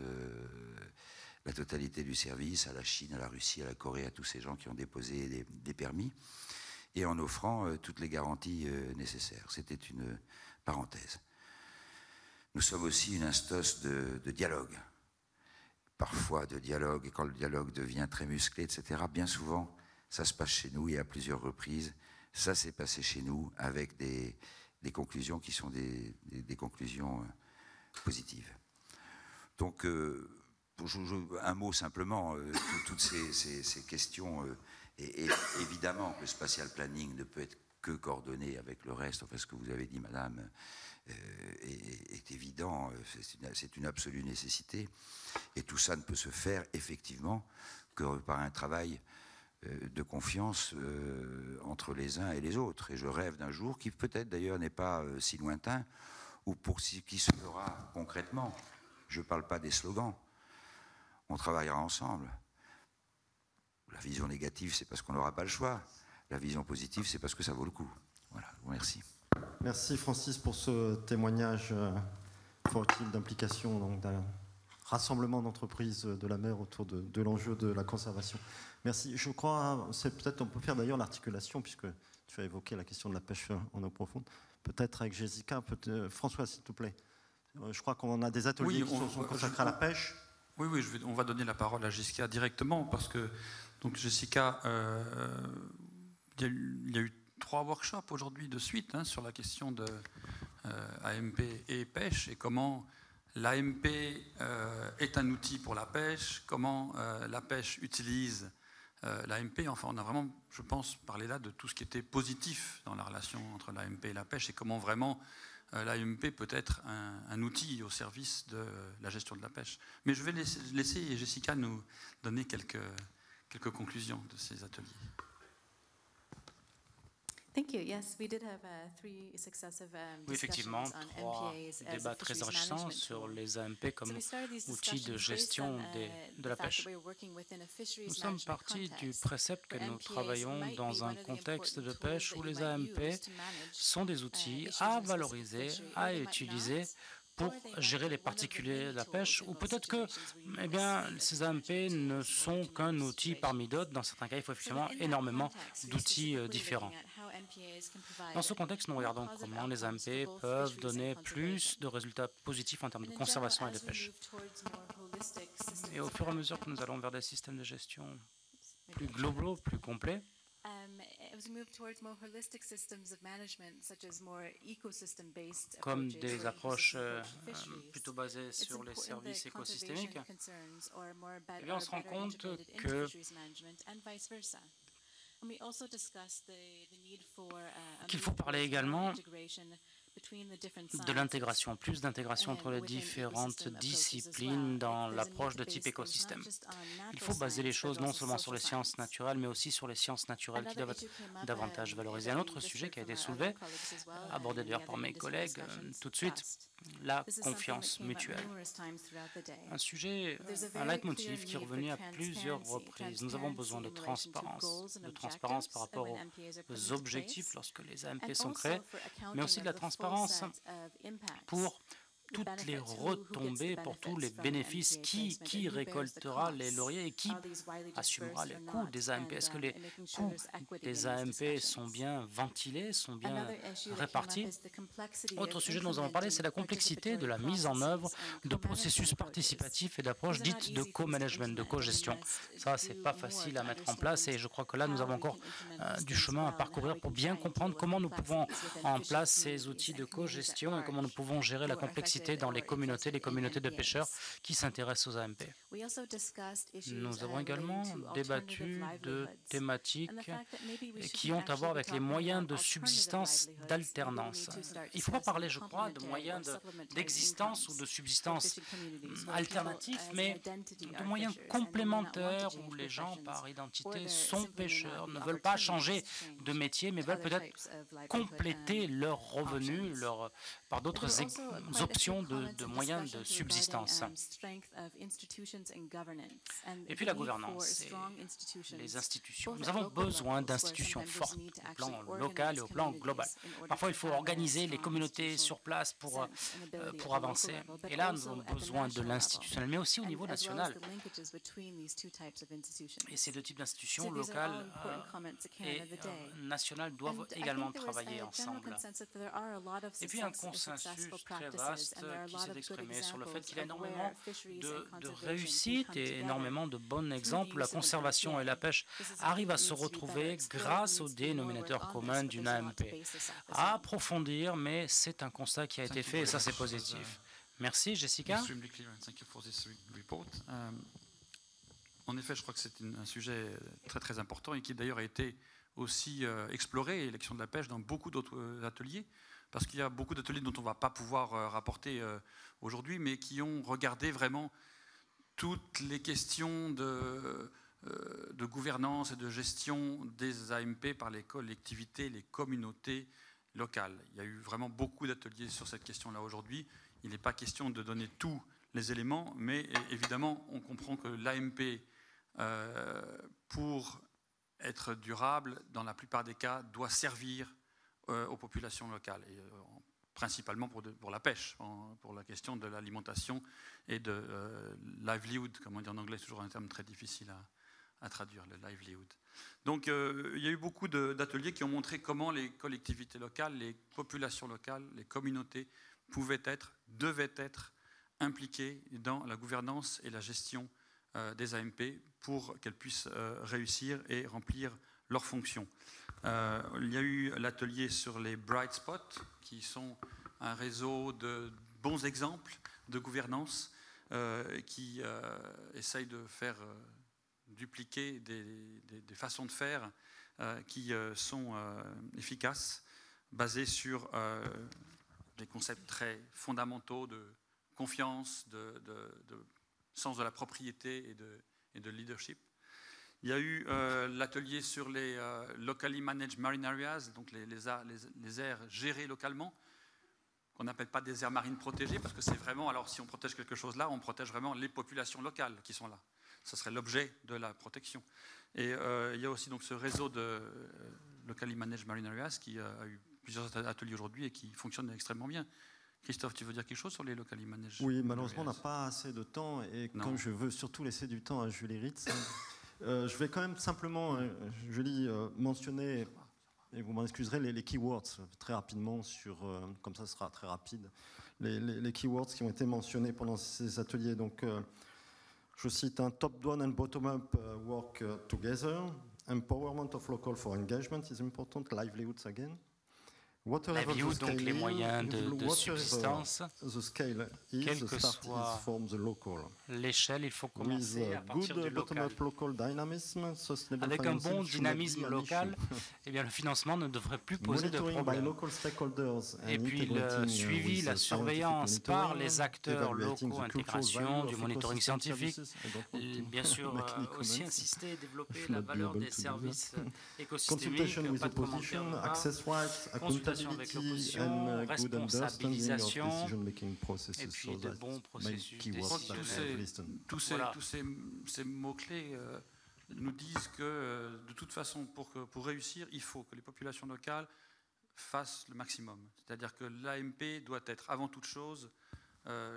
la totalité du service à la Chine, à la Russie, à la Corée, à tous ces gens qui ont déposé des permis, et en offrant toutes les garanties nécessaires. C'était une parenthèse. Nous sommes aussi une instance de dialogue. Parfois de dialogue, et quand le dialogue devient très musclé, etc., bien souvent, ça se passe chez nous et à plusieurs reprises, ça s'est passé chez nous avec des conclusions qui sont des conclusions positives. Donc, un mot simplement, toutes ces questions, et évidemment que le spatial planning ne peut être que coordonné avec le reste, enfin ce que vous avez dit, madame, est évident, c'est une absolue nécessité, et tout ça ne peut se faire effectivement que par un travail de confiance entre les uns et les autres. Et je rêve d'un jour qui peut-être d'ailleurs n'est pas si lointain, ou pour ce qui se fera concrètement, je ne parle pas des slogans, on travaillera ensemble. La vision négative, c'est parce qu'on n'aura pas le choix. La vision positive, c'est parce que ça vaut le coup. Voilà, je vous remercie. Merci Francis pour ce témoignage fort utile d'implication d'un rassemblement d'entreprises de la mer autour de l'enjeu de la conservation. Merci. Je crois, c'est peut-être on peut faire d'ailleurs l'articulation, puisque tu as évoqué la question de la pêche en eau profonde. peut-être avec Jessica, François, s'il te plaît. Je crois qu'on a des ateliers qui sont consacrés à la pêche. Oui, on va donner la parole à Jessica directement, parce que, donc Jessica, il y a eu 3 workshops aujourd'hui de suite sur la question de AMP et pêche, et comment l'AMP est un outil pour la pêche, comment la pêche utilise l'AMP. Enfin, on a vraiment, je pense, parlé là de tout ce qui était positif dans la relation entre l'AMP et la pêche, et comment vraiment l'AMP peut être un outil au service de la gestion de la pêche. Mais je vais laisser Jessica nous donner quelques conclusions de ces ateliers. Oui, effectivement, 3 débats très enrichissants sur les AMP comme outil de gestion de la pêche. Nous sommes partis du précepte que nous travaillons dans un contexte de pêche où les AMP sont des outils à valoriser, à utiliser pour gérer les particuliers de la pêche, ou peut-être que ces AMP ne sont qu'un outil parmi d'autres. Dans certains cas, il faut effectivement énormément d'outils différents. Dans ce contexte, nous regardons comment les AMP peuvent donner plus de résultats positifs en termes de conservation et de pêche. Et au fur et à mesure que nous allons vers des systèmes de gestion plus globaux, plus complets, comme des approches plutôt basées sur les services écosystémiques, on se rend compte qu'il faut parler également de l'intégration, plus d'intégration entre les différentes disciplines dans l'approche de type écosystème. Il faut baser les choses non seulement sur les sciences naturelles, mais aussi sur les sciences naturelles qui doivent être davantage valorisées. Un autre sujet qui a été soulevé, abordé d'ailleurs par mes collègues tout de suite, la confiance mutuelle. Un sujet, un leitmotiv qui est revenu à plusieurs reprises. Nous avons besoin de transparence par rapport aux objectifs lorsque les AMP sont créés, mais aussi de la transparence pour toutes les retombées, pour tous les bénéfices, qui récoltera les lauriers et qui assumera les coûts des AMP. Est-ce que les coûts des AMP sont bien ventilés, sont bien répartis? Autre sujet dont nous avons parlé, c'est la complexité de la mise en œuvre de processus participatifs et d'approches dites de co-management, de co-gestion. Ça, c'est pas facile à mettre en place et je crois que là, nous avons encore du chemin à parcourir pour bien comprendre comment nous pouvons en place ces outils de co-gestion et comment nous pouvons gérer la complexité dans les communautés de pêcheurs qui s'intéressent aux AMP. Nous avons également débattu de thématiques qui ont à voir avec les moyens de subsistance d'alternance. Il ne faut pas parler, je crois, de moyens d'existence ou de subsistance alternatifs, mais de moyens complémentaires où les gens, par identité, sont pêcheurs, ne veulent pas changer de métier, mais veulent peut-être compléter leurs revenus par d'autres options de moyens de subsistance. Et puis la gouvernance et les institutions. Nous avons besoin d'institutions fortes au plan local et au plan global. Parfois, il faut organiser les communautés sur place pour avancer. Et là, nous avons besoin de l'institutionnel, mais aussi au niveau national. Et ces deux types d'institutions, locales et nationales, doivent également travailler ensemble. Et puis un consensus très vaste qui s'est exprimé sur le fait qu'il y a énormément de réussites et énormément de bons exemples où la conservation et la pêche arrivent à se retrouver grâce au dénominateur commun d'une AMP. À approfondir, mais c'est un constat qui a été fait et ça c'est positif. Merci Jessica. En effet, je crois que c'est un sujet très très important et qui d'ailleurs a été aussi exploré, l'élection de la pêche, dans beaucoup d'autres ateliers, parce qu'il y a beaucoup d'ateliers dont on ne va pas pouvoir rapporter aujourd'hui, mais qui ont regardé vraiment toutes les questions de gouvernance et de gestion des AMP par les collectivités, les communautés locales. Il y a eu vraiment beaucoup d'ateliers sur cette question-là aujourd'hui. Il n'est pas question de donner tous les éléments, mais évidemment, on comprend que l'AMP, pour être durable, dans la plupart des cas, doit servir aux populations locales, et principalement pour la pêche, pour la question de l'alimentation et de livelihood, comme on dit en anglais, toujours un terme très difficile à traduire, le livelihood. Donc il y a eu beaucoup d'ateliers qui ont montré comment les collectivités locales, les populations locales, les communautés pouvaient être, devaient être impliquées dans la gouvernance et la gestion des AMP pour qu'elles puissent réussir et remplir leurs fonctions. Il y a eu l'atelier sur les Bright Spots, qui sont un réseau de bons exemples de gouvernance qui essayent de faire dupliquer des façons de faire qui sont efficaces, basées sur des concepts très fondamentaux de confiance, de sens de la propriété et de leadership. Il y a eu l'atelier sur les locally managed marine areas, donc les aires gérées localement, qu'on n'appelle pas des aires marines protégées, parce que c'est vraiment, alors si on protège quelque chose là, on protège vraiment les populations locales qui sont là. Ce serait l'objet de la protection. Et il y a aussi donc ce réseau de locally managed marine areas qui a eu plusieurs ateliers aujourd'hui et qui fonctionne extrêmement bien. Christophe, tu veux dire quelque chose sur les locally managed? Oui, malheureusement, on n'a pas assez de temps et comme je veux surtout laisser du temps à Julie Ritz, je vais quand même simplement, Julie, mentionner, et vous m'en excuserez, les keywords très rapidement, comme ça ce sera très rapide, les keywords qui ont été mentionnés pendant ces ateliers. Donc, je cite un top-down and bottom-up work together, empowerment of local for engagement is important, livelihoods again. Livelihood, donc les moyens de subsistance, quelle que soit l'échelle, il faut commencer à partir du local. Avec un bon dynamisme local, eh bien, le financement ne devrait plus poser de problème. Et puis le suivi, la surveillance par les acteurs locaux, intégration, du monitoring scientifique, bien sûr aussi insister et développer la valeur des services écosystémiques, pas de commentaires de bas, consultation avec l'opposition, responsabilisation et puis de bons processus décisionnels. Tous ces mots-clés nous disent que de toute façon, pour réussir, il faut que les populations locales fassent le maximum. C'est-à-dire que l'AMP doit être avant toute chose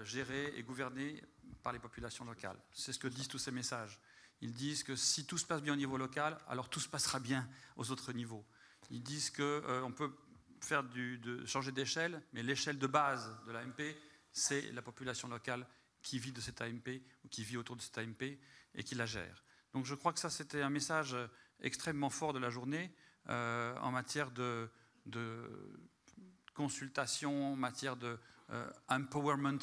gérée et gouvernée par les populations locales. C'est ce que disent tous ces messages. Ils disent que si tout se passe bien au niveau local, alors tout se passera bien aux autres niveaux. Ils disent qu'on peut faire changer d'échelle, mais l'échelle de base de l'AMP, c'est la population locale qui vit de cette AMP ou qui vit autour de cette AMP et qui la gère. Donc je crois que ça, c'était un message extrêmement fort de la journée en matière de consultation, en matière de empowerment,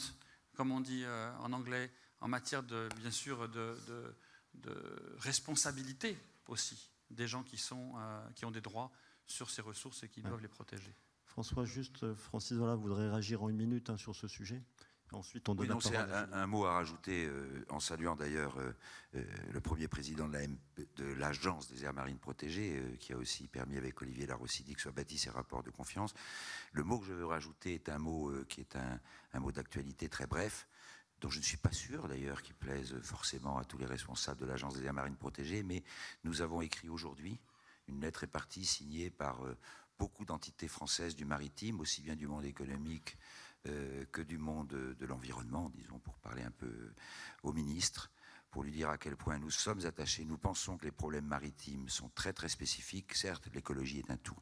comme on dit en anglais, en matière bien sûr de responsabilité aussi des gens qui ont des droits sur ces ressources et qui doivent les protéger. François, Francis Zola voudrait réagir en une minute sur ce sujet. Ensuite, on donne la parole. C'est un mot à rajouter, en saluant d'ailleurs le premier président de l'Agence des aires marines protégées, qui a aussi permis avec Olivier Larossidi que soit bâti ces rapports de confiance. Le mot que je veux rajouter est un mot qui est un mot d'actualité très bref, dont je ne suis pas sûr d'ailleurs qu'il plaise forcément à tous les responsables de l'Agence des aires marines protégées, mais nous avons écrit aujourd'hui une lettre répartie signée par beaucoup d'entités françaises du maritime, aussi bien du monde économique que du monde de l'environnement, disons, pour parler un peu au ministre, pour lui dire à quel point nous sommes attachés. Nous pensons que les problèmes maritimes sont très très spécifiques. Certes, l'écologie est un tout.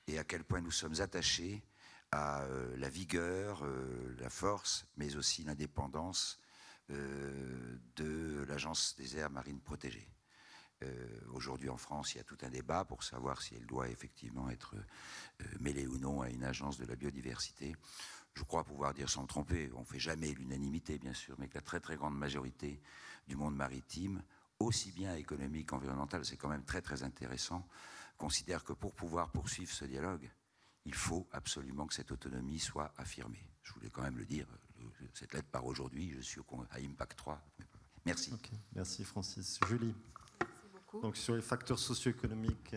Et à quel point nous sommes attachés à la vigueur, la force, mais aussi l'indépendance de l'Agence des aires marines protégées. Aujourd'hui en France, il y a tout un débat pour savoir si elle doit effectivement être mêlée ou non à une agence de la biodiversité. Je crois pouvoir dire sans me tromper, on ne fait jamais l'unanimité bien sûr, mais que la très très grande majorité du monde maritime, aussi bien économique qu'environnemental, c'est quand même très très intéressant, considère que pour pouvoir poursuivre ce dialogue, il faut absolument que cette autonomie soit affirmée. Je voulais quand même le dire, cette lettre part aujourd'hui, je suis à Impact 3. Merci. Okay. Merci Francis. Julie. Donc sur les facteurs socio-économiques.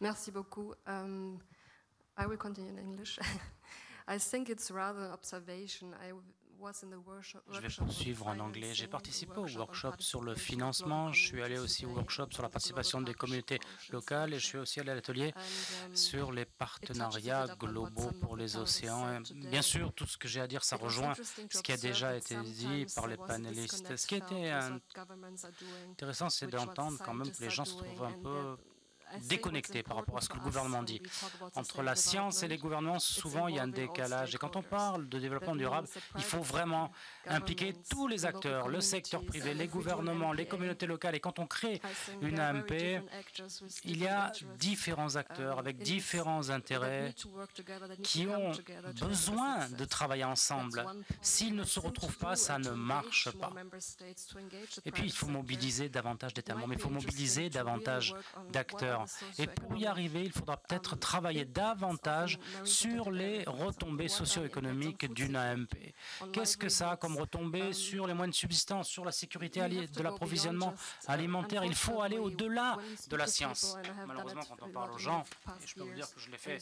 Merci beaucoup. I will continue in English. I think it's rather an observation. I Je vais poursuivre en anglais. J'ai participé au workshop sur le financement. Je suis allé aussi au workshop sur la participation des communautés locales et je suis aussi allé à l'atelier sur les partenariats globaux pour les océans. Et bien sûr, tout ce que j'ai à dire, ça rejoint ce qui a déjà été dit par les panélistes. Ce qui était intéressant, c'est d'entendre quand même que les gens se trouvent un peu déconnectés par rapport à ce que le gouvernement dit. Entre la science et les gouvernements, souvent il y a un décalage. Et quand on parle de développement durable, il faut vraiment impliquer tous les acteurs, le secteur privé, les gouvernements, les communautés locales. Et quand on crée une AMP, il y a différents acteurs avec différents intérêts qui ont besoin de travailler ensemble. S'ils ne se retrouvent pas, ça ne marche pas. Et puis il faut mobiliser davantage d'États membres, il faut mobiliser davantage d'acteurs. Et pour y arriver, il faudra peut-être travailler davantage sur les retombées socio-économiques d'une AMP. Qu'est-ce que ça a comme retombées sur les moyens de subsistance, sur la sécurité de l'approvisionnement alimentaire? Il faut aller au-delà de la science. Malheureusement, quand on parle aux gens, et je peux vous dire que je l'ai fait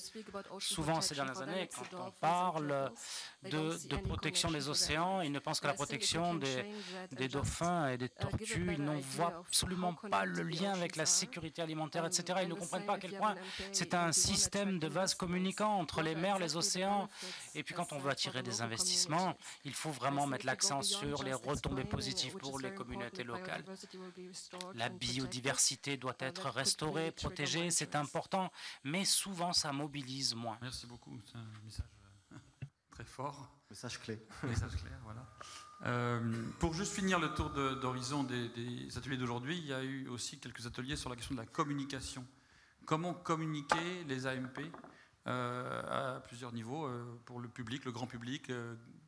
souvent ces dernières années, quand on parle de protection des océans, ils ne pensent qu'à la protection des dauphins et des tortues. Ils n'en voient absolument pas le lien avec la sécurité alimentaire, etc. Ils ne comprennent pas à quel point c'est un système de vases communicants entre les mers, les océans. Et puis quand on veut attirer des investissements, il faut vraiment mettre l'accent sur les retombées positives pour les communautés locales. La biodiversité doit être restaurée, protégée, c'est important, mais souvent ça mobilise moins. Merci beaucoup, c'est un message très fort. Message clé. Message clair, voilà. Pour juste finir le tour d'horizon des ateliers d'aujourd'hui, il y a eu aussi quelques ateliers sur la question de la communication. Comment communiquer les AMP à plusieurs niveaux pour le public, le grand public.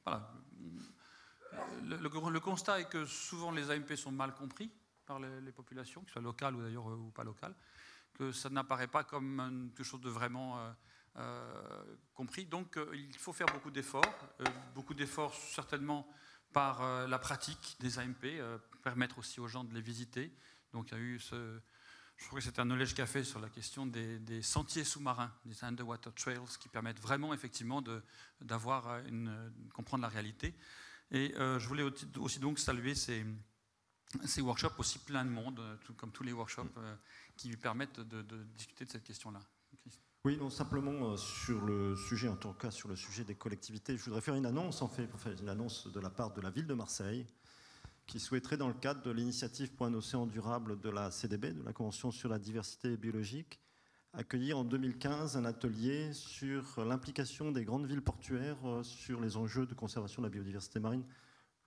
Voilà. Le constat est que souvent les AMP sont mal compris par les populations, que ce soit locales ou d'ailleurs ou pas locales, que ça n'apparaît pas comme quelque chose de vraiment compris. Donc il faut faire beaucoup d'efforts certainement par la pratique des AMP, permettre aussi aux gens de les visiter. Donc il y a eu je crois que c'était un knowledge café sur la question des sentiers sous-marins, des underwater trails, qui permettent vraiment effectivement comprendre la réalité. Et je voulais aussi donc saluer ces workshops, aussi plein de monde, comme tous les workshops qui permettent de discuter de cette question-là. Oui, non, simplement sur le sujet, en tout cas sur le sujet des collectivités, je voudrais faire une annonce, une annonce de la part de la ville de Marseille, qui souhaiterait, dans le cadre de l'initiative pour un océan durable de la CDB, de la Convention sur la diversité biologique, accueillir en 2015 un atelier sur l'implication des grandes villes portuaires sur les enjeux de conservation de la biodiversité marine.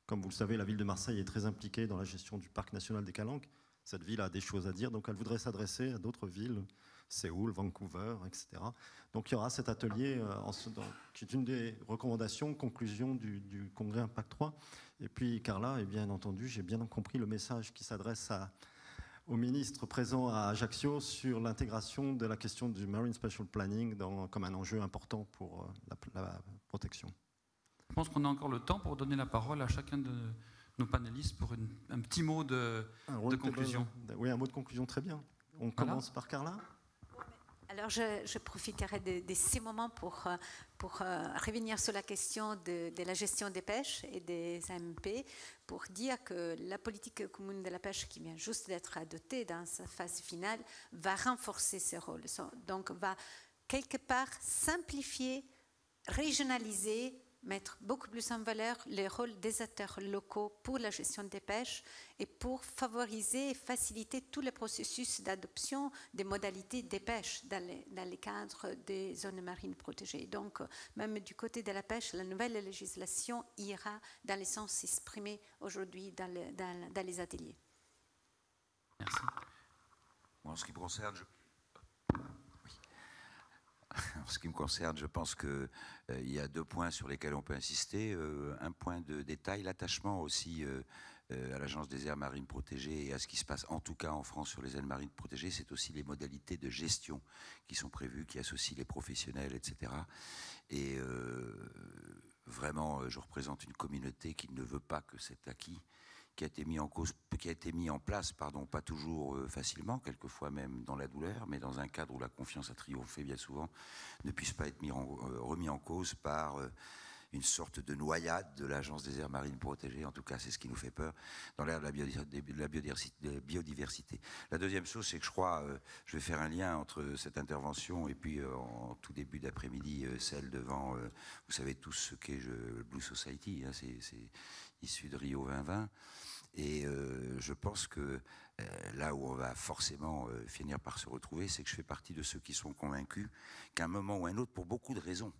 Comme vous le savez, la ville de Marseille est très impliquée dans la gestion du parc national des Calanques. Cette ville a des choses à dire, donc elle voudrait s'adresser à d'autres villes, Séoul, Vancouver, etc. Donc il y aura cet atelier qui est une des recommandations, conclusions du congrès Impact 3. Et puis Carla, et bien entendu, j'ai bien compris le message qui s'adresse au ministre présent à Ajaccio sur l'intégration de la question du Marine Spatial Planning comme un enjeu important pour la protection. Je pense qu'on a encore le temps pour donner la parole à chacun de nos panélistes pour un petit mot de conclusion. Oui, un mot de conclusion, très bien. On commence par Carla. Alors, je profiterai de ces moments pour revenir sur la question de la gestion des pêches et des AMP, pour dire que la politique commune de la pêche qui vient juste d'être adoptée dans sa phase finale va renforcer ce rôle. Donc, va quelque part simplifier, régionaliser, mettre beaucoup plus en valeur le rôle des acteurs locaux pour la gestion des pêches et pour favoriser et faciliter tous les processus d'adoption des modalités des pêches dans les cadres des zones marines protégées. Donc, même du côté de la pêche, la nouvelle législation ira dans le sens exprimé aujourd'hui dans les ateliers. Merci. En ce qui me concerne, je pense qu'il y a 2 points sur lesquels on peut insister. Un point de détail, l'attachement aussi à l'Agence des aires marines protégées et à ce qui se passe en tout cas en France sur les aires marines protégées, c'est aussi les modalités de gestion qui sont prévues, qui associent les professionnels, etc. Et vraiment, je représente une communauté qui ne veut pas que cet acquis qui a été mis en place, pas toujours facilement, quelquefois même dans la douleur, mais dans un cadre où la confiance a triomphé bien souvent, ne puisse pas être remis en cause par une sorte de noyade de l'Agence des aires marines protégées. En tout cas, c'est ce qui nous fait peur dans l'ère de la biodiversité. La deuxième chose, c'est que je crois, je vais faire un lien entre cette intervention et puis en tout début d'après-midi, celle devant, vous savez tous ce qu'est le Blue Society, hein, c'est issu de Rio 2020. Et je pense que là où on va forcément finir par se retrouver, c'est que je fais partie de ceux qui sont convaincus qu'à un moment ou à un autre, pour beaucoup de raisons,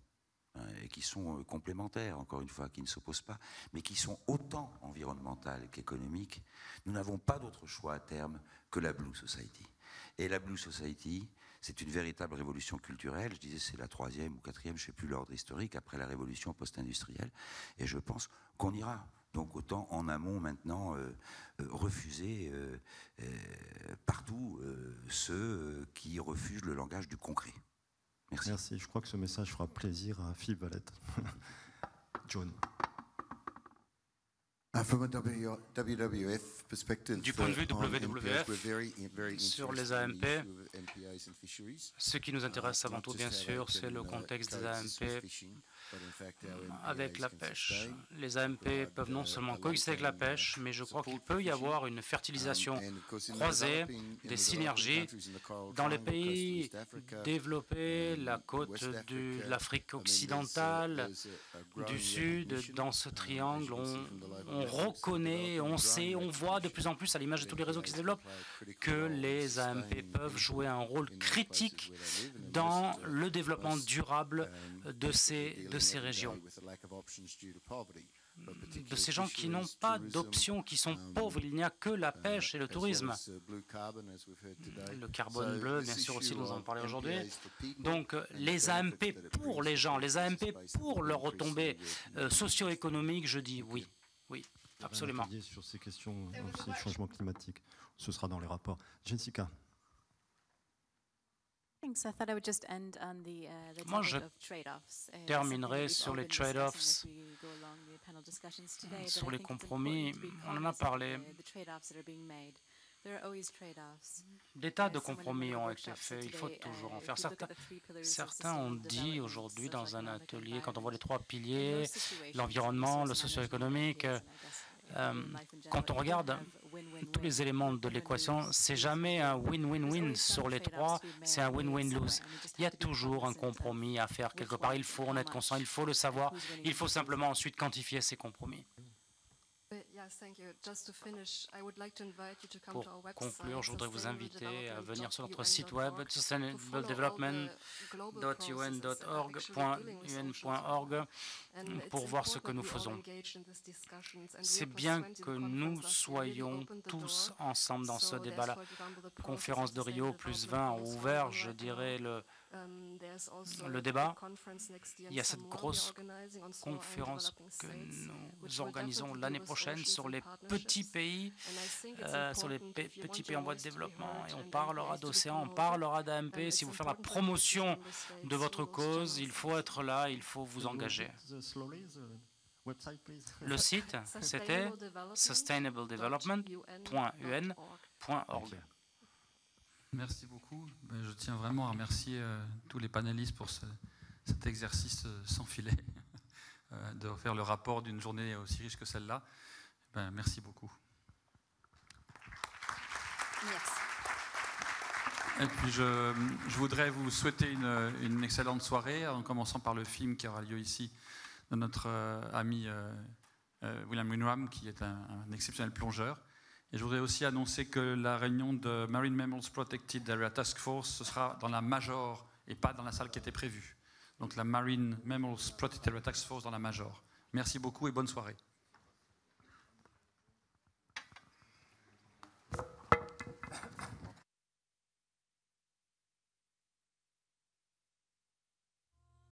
et qui sont complémentaires, encore une fois, qui ne s'opposent pas, mais qui sont autant environnementales qu'économiques, nous n'avons pas d'autre choix à terme que la Blue Society. Et la Blue Society, c'est une véritable révolution culturelle. Je disais c'est la 3e ou 4e, je ne sais plus l'ordre historique, après la révolution post-industrielle. Et je pense qu'on ira. Donc autant en amont maintenant refuser partout ceux qui refusent le langage du concret. Merci. Merci. Je crois que ce message fera plaisir à Philippe Valette. John. Du point de vue WWF, sur les AMP, ce qui nous intéresse avant tout, bien sûr, c'est le contexte des AMP avec la pêche. Les AMP peuvent non seulement coexister avec la pêche, mais je crois qu'il peut y avoir une fertilisation croisée, des synergies dans les pays développés, la côte de l'Afrique occidentale, du Sud, dans ce triangle. On reconnaît, on sait, on voit de plus en plus à l'image de tous les réseaux qui se développent que les AMP peuvent jouer un rôle critique dans le développement durable de ces régions, de ces gens qui n'ont pas d'options, qui sont pauvres. Il n'y a que la pêche et le tourisme. Le carbone bleu, bien sûr, aussi, nous en parlons aujourd'hui. Donc, les AMP pour les gens, les AMP pour leurs retombées socio-économiques, je dis oui. Oui, absolument. Sur ces questions aussi, changement climatique, ce sera dans les rapports. Jessica. Moi, je terminerai sur les trade-offs, sur les compromis. On en a parlé. Des tas de compromis ont été faits, il faut toujours en faire. Certains ont dit aujourd'hui dans un atelier, quand on voit les 3 piliers, l'environnement, le socio-économique, quand on regarde tous les éléments de l'équation, c'est jamais un win-win-win sur les 3, c'est un win-win-lose. Il y a toujours un compromis à faire quelque part, il faut en être conscient, il faut le savoir, il faut simplement ensuite quantifier ces compromis. Pour conclure, je voudrais vous inviter à venir sur notre site web sustainabledevelopment.un.org pour voir ce que nous faisons. C'est bien que nous soyons tous ensemble dans ce débat-là. Conférence de Rio +20 a ouvert, je dirais, le débat. Il y a cette grosse conférence que nous organisons l'année prochaine sur les petits pays, en voie de développement. Et on parlera d'océan, on parlera d'AMP. Si vous faites la promotion de votre cause, il faut être là, il faut vous engager. Le site, c'était sustainabledevelopment.un.org. Merci beaucoup. Je tiens vraiment à remercier tous les panélistes pour cet exercice sans filet, de faire le rapport d'une journée aussi riche que celle-là. Merci beaucoup. Merci. Et puis je voudrais vous souhaiter une excellente soirée, en commençant par le film qui aura lieu ici de notre ami William Winram, qui est un exceptionnel plongeur. Et je voudrais aussi annoncer que la réunion de Marine Mammals Protected Area Task Force, ce sera dans la Major et pas dans la salle qui était prévue. Donc la Marine Mammals Protected Area Task Force dans la Major. Merci beaucoup et bonne soirée.